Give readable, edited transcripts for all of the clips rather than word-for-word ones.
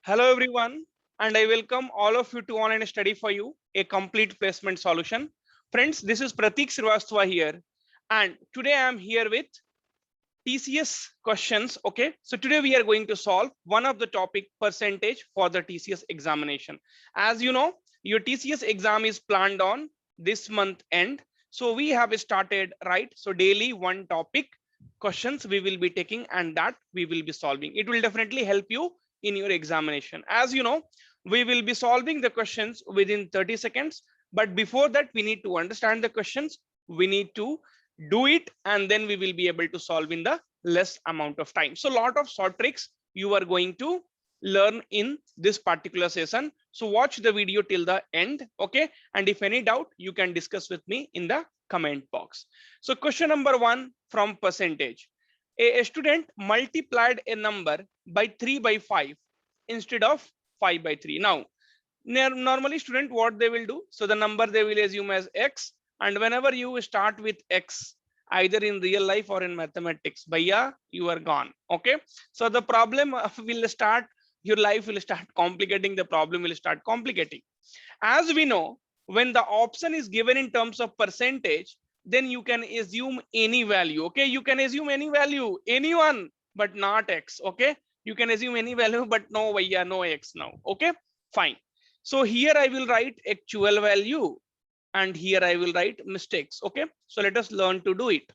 Hello everyone, and I welcome all of you to Online Study for You, a complete placement solution. Friends, this is Pratik Srivastava here, and today I am here with TCS questions. Okay, so today we are going to solve one of the topic percentage for the TCS examination. As you know, your TCS exam is planned on this month end, so we have started, right? So daily one topic questions we will be taking, and that we will be solving. It will definitely help you in your examination. As you know, we will be solving the questions within 30 seconds, but before that we need to understand the questions. We need to do it, and then we will be able to solve in the less amount of time. So a lot of short tricks you are going to learn in this particular session. So watch the video till the end. Okay, and if any doubt, you can discuss with me in the comment box. So question number 1 from percentage. A student multiplied a number by 3 by 5 instead of 5 by 3. Now normally student, what they will do, so the number they will assume as x, and whenever you start with x, either in real life or in mathematics, bhaiya, you are gone. Okay, so the problem will start, your life will start complicating, the problem will start complicating. As we know, when the option is given in terms of percentage, then you can assume any value. Okay, you can assume any value, anyone, but not x. Okay, you can assume any value, but no bhaiya, no x now. Okay, fine. So here I will write actual value, and here I will write mistakes. Okay, so let us learn to do it,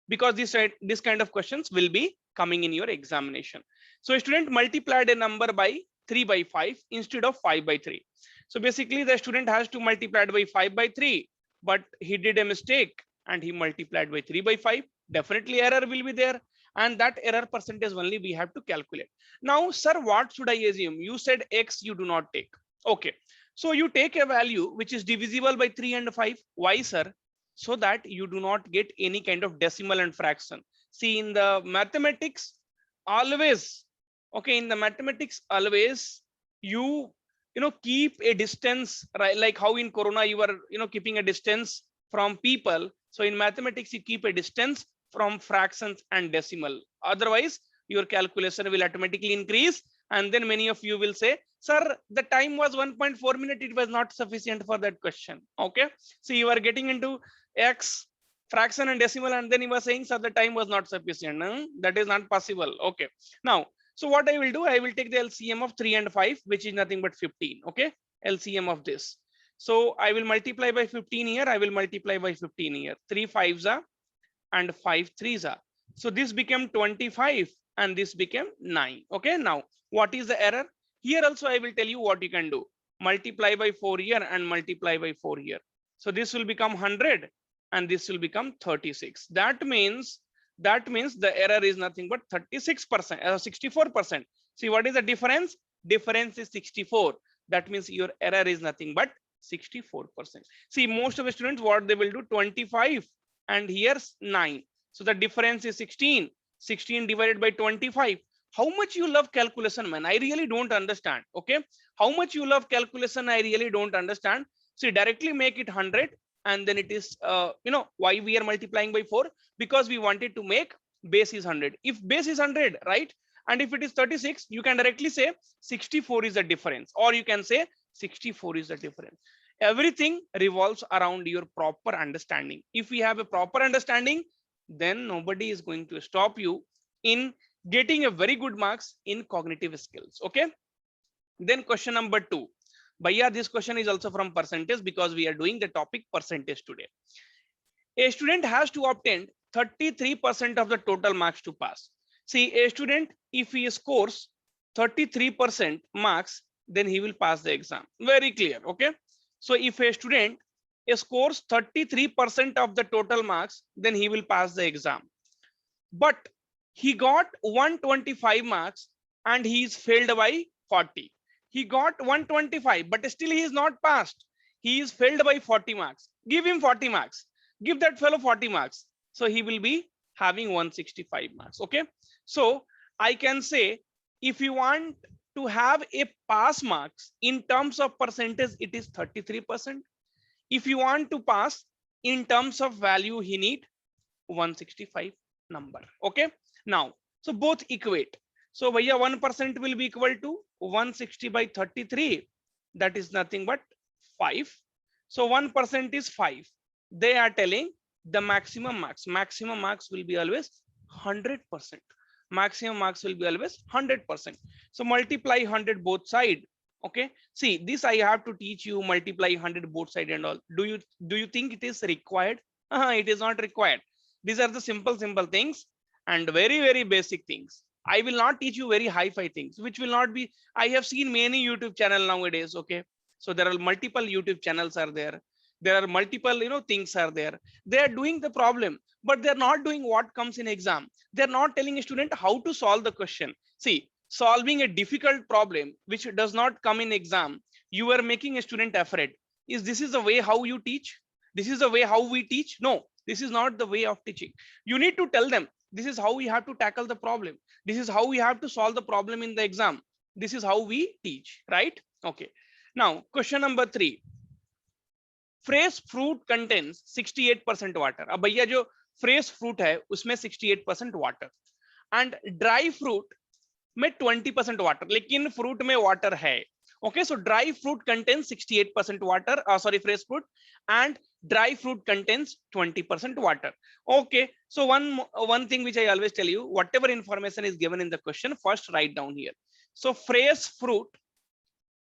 because this kind of questions will be coming in your examination. So a student multiplied a number by 3 by 5 instead of 5 by 3. So basically the student has to multiply by 5 by 3, but he did a mistake and he multiplied by 3 by 5. Definitely error will be there, and that error percentage only we have to calculate. Now sir, what should I assume? You said x you do not take. Okay, so you take a value which is divisible by 3 and 5. Why sir? So that you do not get any kind of decimal and fraction. See, in the mathematics always, okay, in the mathematics always you know keep a distance, right? Like how in corona you are keeping a distance from people. So in mathematics you keep a distance from fractions and decimal, otherwise your calculation will automatically increase, and then many of you will say, sir, the time was 1.4 minutes, it was not sufficient for that question. Okay, so you are getting into x fraction and decimal, and then he was saying, sir, the time was not sufficient. That is not possible. Okay, now so what I will do, I will take the LCM of 3 and 5, which is nothing but 15. Okay, LCM of this. So I will multiply by 15 here, I will multiply by 15 here. 3 5s are and 5 3s are. So this became 25 and this became 9. Okay, now what is the error? Here also I will tell you what you can do. Multiply by 4 here and multiply by 4 here. So this will become 100 and this will become 36. That means the error is nothing but 36%, 64%. See, what is the difference? Difference is 64. That means your error is nothing but 64%. See, most of the students, what they will do, 25 and here's 9. So the difference is 16. 16 divided by 25. How much you love calculation, man? I really don't understand. Okay, how much you love calculation? I really don't understand. So directly make it 100, and then it is why we are multiplying by 4, because we wanted to make base is 100. If base is 100, right, and if it is 36, you can directly say 64 is the difference, or you can say 64 is the difference. Everything revolves around your proper understanding. If we have a proper understanding, then nobody is going to stop you in getting a very good marks in cognitive skills. Okay, then question number 2. But yeah, this question is also from percentage, because we are doing the topic percentage today. A student has to obtain 33% of the total marks to pass. See, a student, if he scores 33% marks, then he will pass the exam. Very clear. Okay, so if a student scores 33% of the total marks, then he will pass the exam. But he got 125 marks and he is failed by 40. He got 125, but still he is not passed. He is failed by 40 marks. Give him 40 marks. Give that fellow 40 marks. So he will be having 165 marks. Okay, so I can say, if you want to have a pass marks in terms of percentage, it is 33%. If you want to pass in terms of value, he need 165 number. Okay, now so both equate. So bhaiya 1% will be equal to 160 by 33. That is nothing but 5. So 1% is 5. They are telling the maximum marks will be always 100%. Maximum marks will be always 100%. So multiply 100 both side. Okay. See, this I have to teach you multiply 100 both side and all. Do you think it is required? It is not required. These are the simple things and very basic things. I will not teach you very hi-fi things, which will not be. I have seen many YouTube channel nowadays. Okay, so there are multiple YouTube channels are there. There are multiple things are there. They are doing the problem, but they are not doing what comes in exam. They are not telling a student how to solve the question. See, solving a difficult problem which does not come in exam, you are making a student afraid. This is the way how you teach? This is the way how we teach? No, this is not the way of teaching. You need to tell them this is how we have to tackle the problem. This is how we have to solve the problem in the exam. This is how we teach, right? Okay. Now, question number 3. Fresh fruit contains 68% water. अब भैया जो fresh fruit है उसमें 68% water and dry fruit में 20% water. लेकिन fruit में water है. Okay, so dry fruit contains 68% water. Sorry, fresh fruit, and dry fruit contains 20% water. Okay, so one thing which I always tell you, whatever information is given in the question, first write down here. So fresh fruit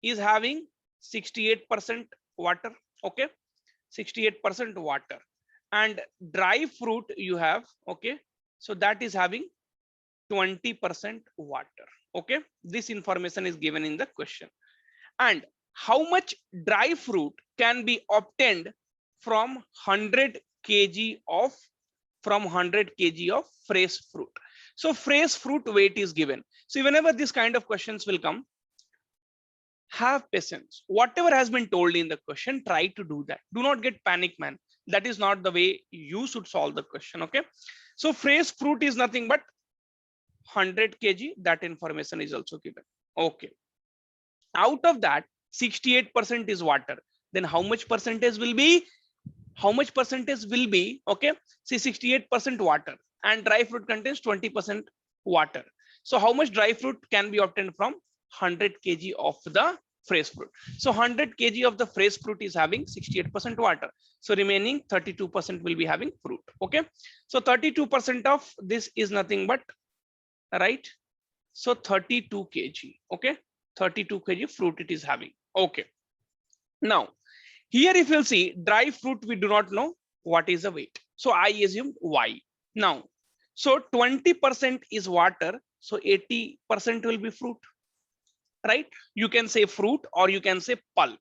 is having 68% water. Okay, 68% water, and dry fruit you have. Okay, so that is having 20% water. Okay, this information is given in the question. And how much dry fruit can be obtained from 100 kg of fresh fruit? So fresh fruit weight is given. So whenever this kind of questions will come, have patience. Whatever has been told in the question, try to do that. Do not get panic, man. That is not the way you should solve the question. Okay, so fresh fruit is nothing but 100 kg. That information is also given. Okay, out of that 68% is water. Then how much percentage will be? Okay, see, 68% water and dry fruit contains 20% water. So how much dry fruit can be obtained from 100 kg of the fresh fruit? So 100 kg of the fresh fruit is having 68% water. So remaining 32% will be having fruit. Okay, so 32% of this is nothing but, right? So 32 kg. Okay, 32 kg fruit it is having. Okay, now here if you'll see dry fruit, we do not know what is the weight, so I assume y. Now, so 20% is water, so 80% will be fruit, right? You can say fruit or you can say pulp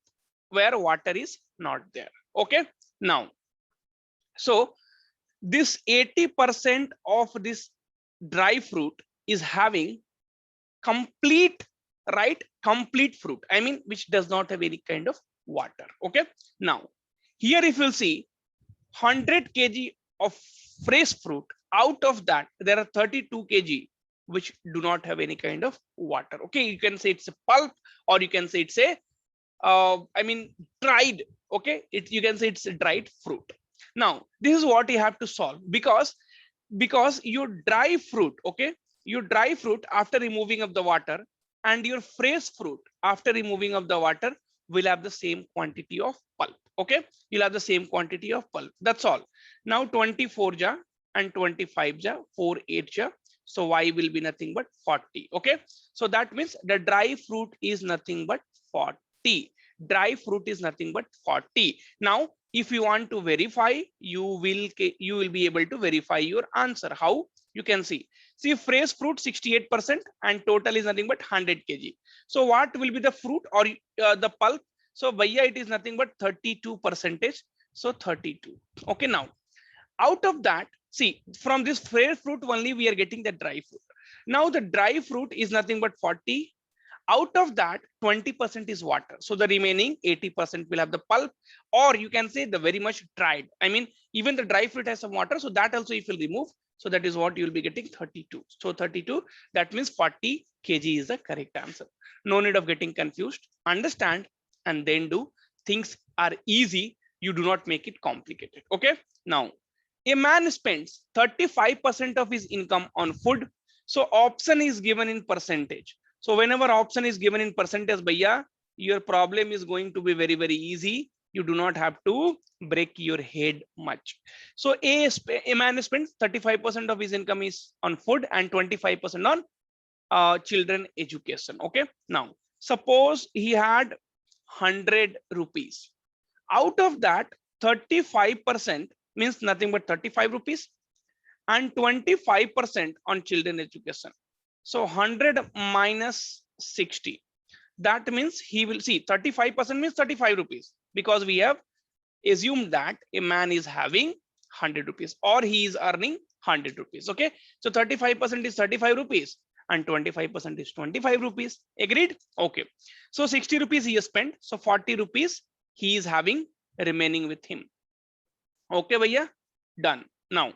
where water is not there. Okay, now, so this 80% of this dry fruit is having complete, right? Complete fruit, I mean, which does not have any kind of water. Okay, now here if you'll see 100 kg of fresh fruit, out of that there are 32 kg which do not have any kind of water. Okay, you can say it's a pulp or you can say it's a I mean dried. Okay, you can say it's a dried fruit. Now this is what you have to solve, because your dry fruit, okay, your dry fruit after removing of the water and your fresh fruit after removing of the water will have the same quantity of pulp. Okay, you'll have the same quantity of pulp. That's all. Now 24 ja and 25 ja, 4 8 ja, so y will be nothing but 40. Okay, so that means the dry fruit is nothing but 40. Dry fruit is nothing but 40. Now if you want to verify, you will be able to verify your answer. How? You can see fresh fruit 68% and total is nothing but 100 kg. So what will be the fruit or the pulp? So bhaiya, it is nothing but 32%. So 32. Okay, now out of that, see, from this fresh fruit only we are getting the dry fruit. Now the dry fruit is nothing but 40. Out of that 20% is water, so the remaining 80% will have the pulp, or you can say the very much dried. I mean, even the dry fruit has some water, so that also if you remove, so that is what you will be getting 32. So 32, that means 40 kg is the correct answer. No need of getting confused. Understand and then do. Things are easy, you do not make it complicated. Okay, now a man spends 35% of his income on food, So option is given in percentage. So whenever option is given in percentage, bhaiya, your problem is going to be very, very easy. You do not have to break your head much. So a man spends 35% of his income is on food and 25% on children education. Okay. Now, suppose he had 100 rupees. Out of that, 35% means nothing but 35 rupees and 25% on children education. So 100 minus 60. That means he will see 35% means 35 rupees because we have assumed that a man is having 100 rupees or he is earning 100 rupees. Okay. So 35% is 35 rupees and 25% is 25 rupees. Agreed? Okay. So 60 rupees he has spent. So 40 rupees he is having remaining with him. Okay, bhaiya? Done. Now,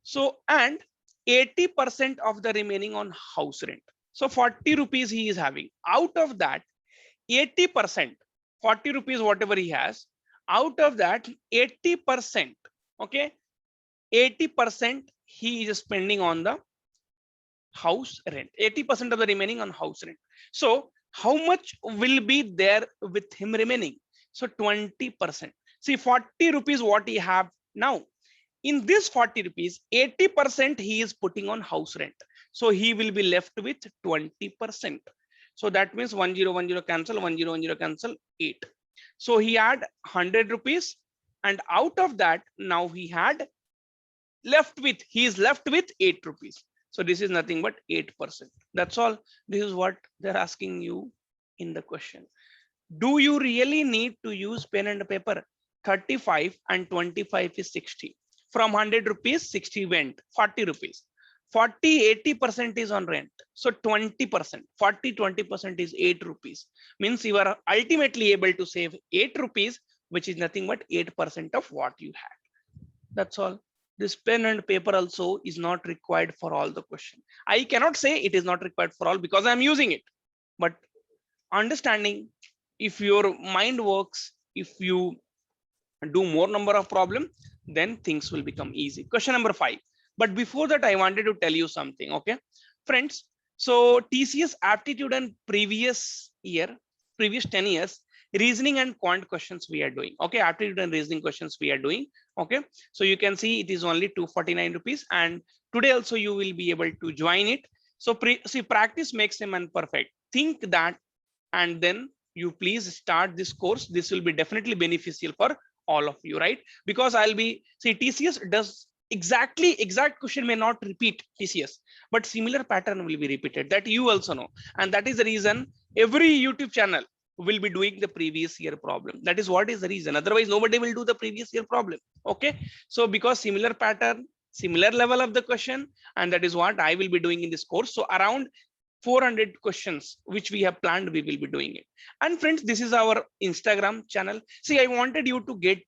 so and 80% of the remaining on house rent. So 40 rupees he is having. Out of that, 80%, 40 rupees whatever he has, out of that 80%, okay, 80% he is spending on the house rent. 80% of the remaining on house rent. So how much will be there with him remaining? So 20%. See, 40 rupees what he have now. In this 40 rupees, 80% he is putting on house rent. So he will be left with 20%. So that means 1010 cancel, 1010 cancel, 8. So he had 100 rupees and out of that now he had he is left with 8 rupees. So this is nothing but 8%. That's all. This is what they're asking you in the question. Do you really need to use pen and paper? 35 and 25 is 60. From 100 rupees, 60 went, 40 rupees. 40, 80% is on rent. So 20%, 40, 20% is 8 rupees. Means you are ultimately able to save 8 rupees, which is nothing but 8% of what you had. That's all. This pen and paper also is not required for all the question. I cannot say it is not required for all because I'm using it. But understanding, if your mind works, if you do more number of problem, then things will become easy. Question number 5. But before that, I wanted to tell you something. Okay, friends. So TCS aptitude and previous 10 years, reasoning and quant questions we are doing. Okay, aptitude and reasoning questions we are doing. Okay, so you can see it is only 249 rupees. And today also you will be able to join it. So see, practice makes a man perfect. Think that, and then you please start this course. This will be definitely beneficial for all of you, right? Because I'll be, see, TCS does exact question may not repeat TCS, but similar pattern will be repeated, that you also know. And that is the reason every YouTube channel will be doing the previous year problem. That is what is the reason. Otherwise, nobody will do the previous year problem. Okay. So because similar pattern, similar level of the question, and that is what I will be doing in this course. So around 400 questions which we have planned, we will be doing it. And friends, this is our Instagram channel. See, I wanted you to get,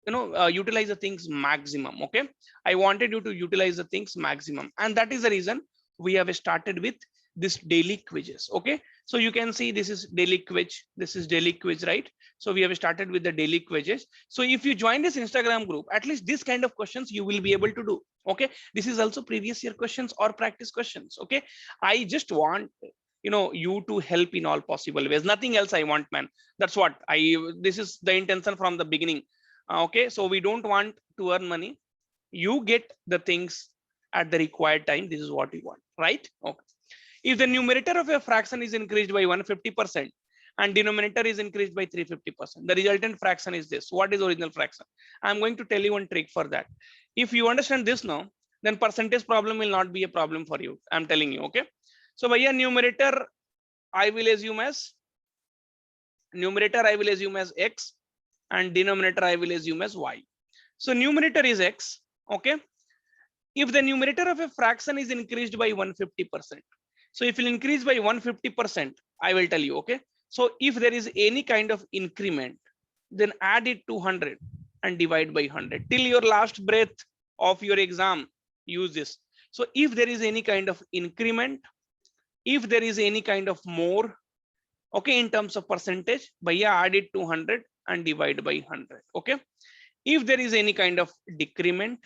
utilize the things maximum. Okay, I wanted you to utilize the things maximum, and that is the reason we have started with this daily quizzes. Okay, so you can see this is daily quiz, this is daily quiz, right? So we have started with the daily quizzes. So if you join this Instagram group, at least this kind of questions you will be able to do. Okay, this is also previous year questions or practice questions. Okay, I just want you to help in all possible ways, nothing else I want, man. That's what this is the intention from the beginning. Okay, so we don't want to earn money, you get the things at the required time. This is what we want, right? Okay. If the numerator of a fraction is increased by 150% and denominator is increased by 350%, the resultant fraction is this. What is original fraction? I'm going to tell you one trick for that. If you understand this now, then percentage problem will not be a problem for you. I'm telling you. Okay. So by a numerator, I will assume as x, and denominator I will assume as y. So numerator is x. Okay. If the numerator of a fraction is increased by 150%, so if it increase by 150%, I will tell you. Okay. So if there is any kind of increment, then add it to 100 and divide by 100 till your last breath of your exam. Use this. So if there is any kind of increment, if there is any kind of more, okay, in terms of percentage, add it to 100 and divide by 100. Okay. If there is any kind of decrement,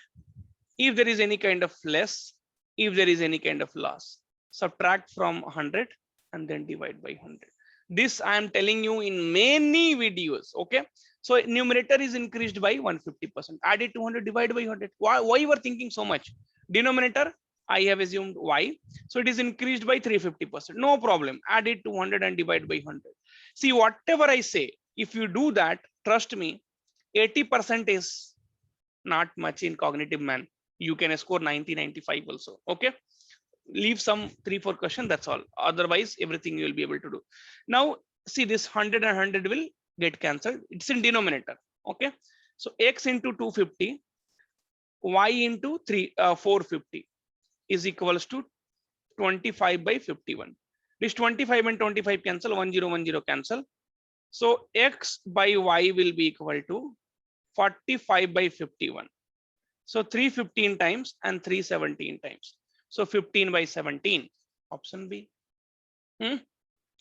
if there is any kind of less, If there is any kind of loss, subtract from 100 and then divide by 100. This I am telling you in many videos. Okay, so numerator is increased by 150%. Add it 200, divide by 100. Why you are thinking so much? Denominator I have assumed y, so it is increased by 350%. No problem. Add it 200 and divide by 100. See, whatever I say, if you do that, trust me, 80% is not much in cognitive man. You can score 90, 95 also. Okay, leave some 3-4 question, that's all. Otherwise everything you will be able to do. Now see, this 100 and 100 will get cancelled. It's in denominator. Okay, so x into 250, y into 450 is equals to 25 by 51. This 25 and 25 cancel, 1010 cancel. So x by y will be equal to 45 by 51. So 315 times and 317 times. So 15 by 17. Option B.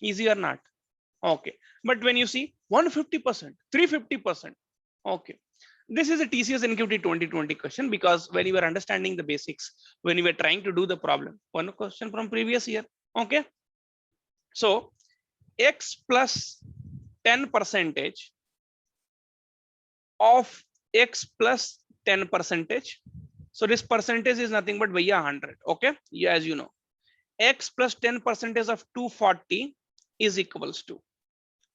Easy or not? Okay. But when you see 150%, 350%. Okay. This is a TCS NQT 2020 question, because when you were understanding the basics, when you were trying to do the problem, one question from previous year. Okay. So x plus 10% of x plus 10%. So this percentage is nothing but 100. Okay, yeah, as you know, x plus 10% of 240 is equals to,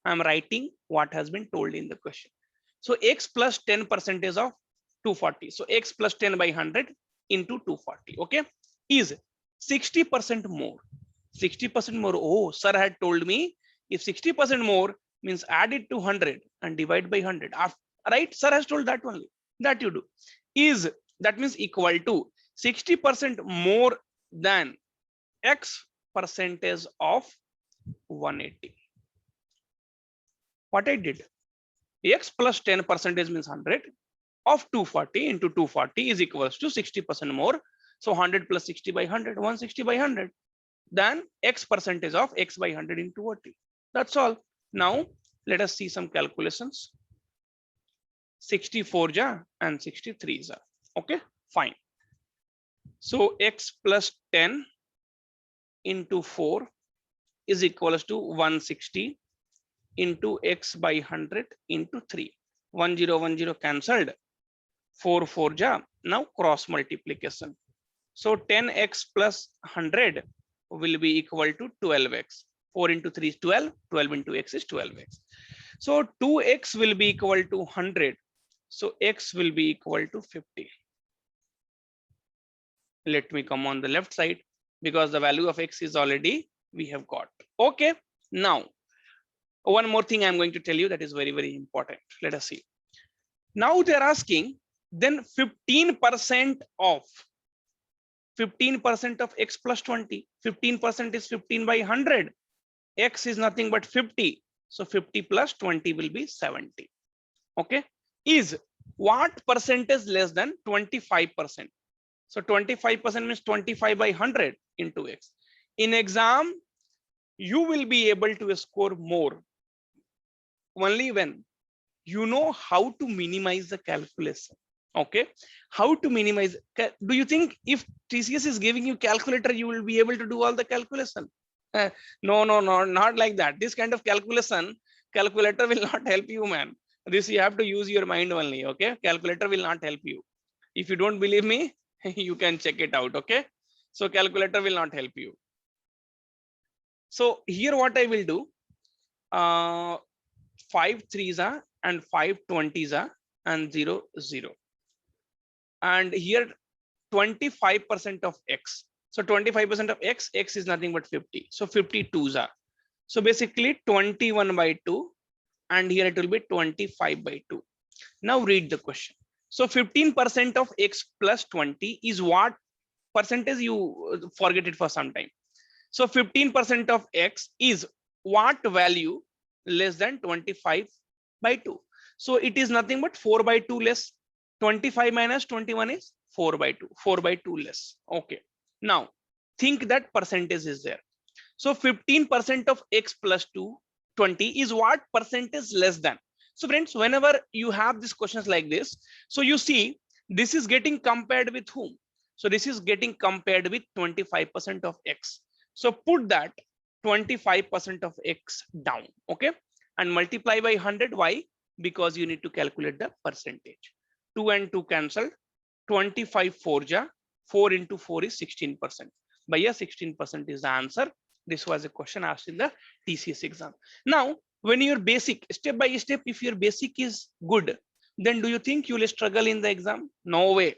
I'm writing what has been told in the question. So x plus 10% of 240, so x plus 10 by 100 into 240, okay, is 60% more. 60% more. Oh, sir had told me if 60% more means add it to 100 and divide by 100. Right, sir has told that only. That you do. Is, that means equal to 60% more than x percentage of 180. What I did, x plus 10% means 100 of 240 into 240 is equals to 60% more. So 100 plus 60 by 100, 160 by 100, than x percentage of x by 100 into 40. That's all. Now let us see some calculations. 64 ja and 63 ja. Okay, fine. So x plus 10 into 4 is equals to 160 into x by 100 into 3. 1010 cancelled. 4 ja. Now cross multiplication. So 10x plus 100 will be equal to 12x. 4 into 3 is 12. 12 into x is 12x. So 2x will be equal to 100. So x will be equal to 50. Let me come on the left side, because the value of x is already we have got. Okay. Now, one more thing I'm going to tell you that is very, very important. Let us see. Now they're asking, then 15% of x plus 20. 15% is 15 by 100. X is nothing but 50. So 50 plus 20 will be 70. Okay. Is what percentage less than 25%? So 25% means 25 by 100 into x. In exam, you will be able to score more only when you know how to minimize the calculation. Okay, how to minimize. Do you think if TCS is giving you calculator, you will be able to do all the calculation? No, not like that. This kind of calculation, calculator will not help you, man. This you have to use your mind only. Okay, calculator will not help you. If you don't believe me, you can check it out. Okay, so calculator will not help you. So here what I will do, 5 3s are and 5 20s are and 0 0. And here 25% of x. So 25% of x, x is nothing but 50. So 52s are. So basically 21 by 2, and here it will be 25 by 2. Now read the question. So 15% of x plus 20 is what percentage? You forget it for some time. So 15% of x is what value less than 25 by 2? So it is nothing but 4 by 2 less. 25 minus 21 is 4 by 2. 4 by 2 less. Okay. Now think that percentage is there. So 15% of x plus 20 is what percentage less than? So friends, whenever you have these questions like this, so you see this is getting compared with whom? So this is getting compared with 25% of X. So put that 25% of X down, okay? And multiply by 100. Why? Because you need to calculate the percentage. 2 and 2 cancel. 25 4 ja. 4 into 4 is 16%. By 16% is the answer. This was a question asked in the TCS exam. Now, when your basic, step by step, if your basic is good, then do you think you will struggle in the exam? No way.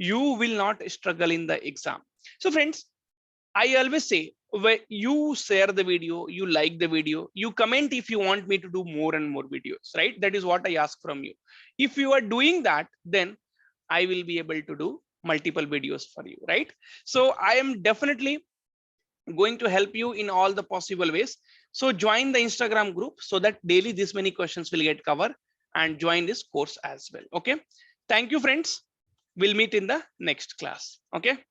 You will not struggle in the exam. So friends, I always say, where you share the video, you like the video, you comment if you want me to do more and more videos, right? That is what I ask from you. If you are doing that, then I will be able to do multiple videos for you, right? So I am definitely going to help you in all the possible ways. So join the Instagram group so that daily this many questions will get covered, and join this course as well. Okay. Thank you, friends. We'll meet in the next class. Okay.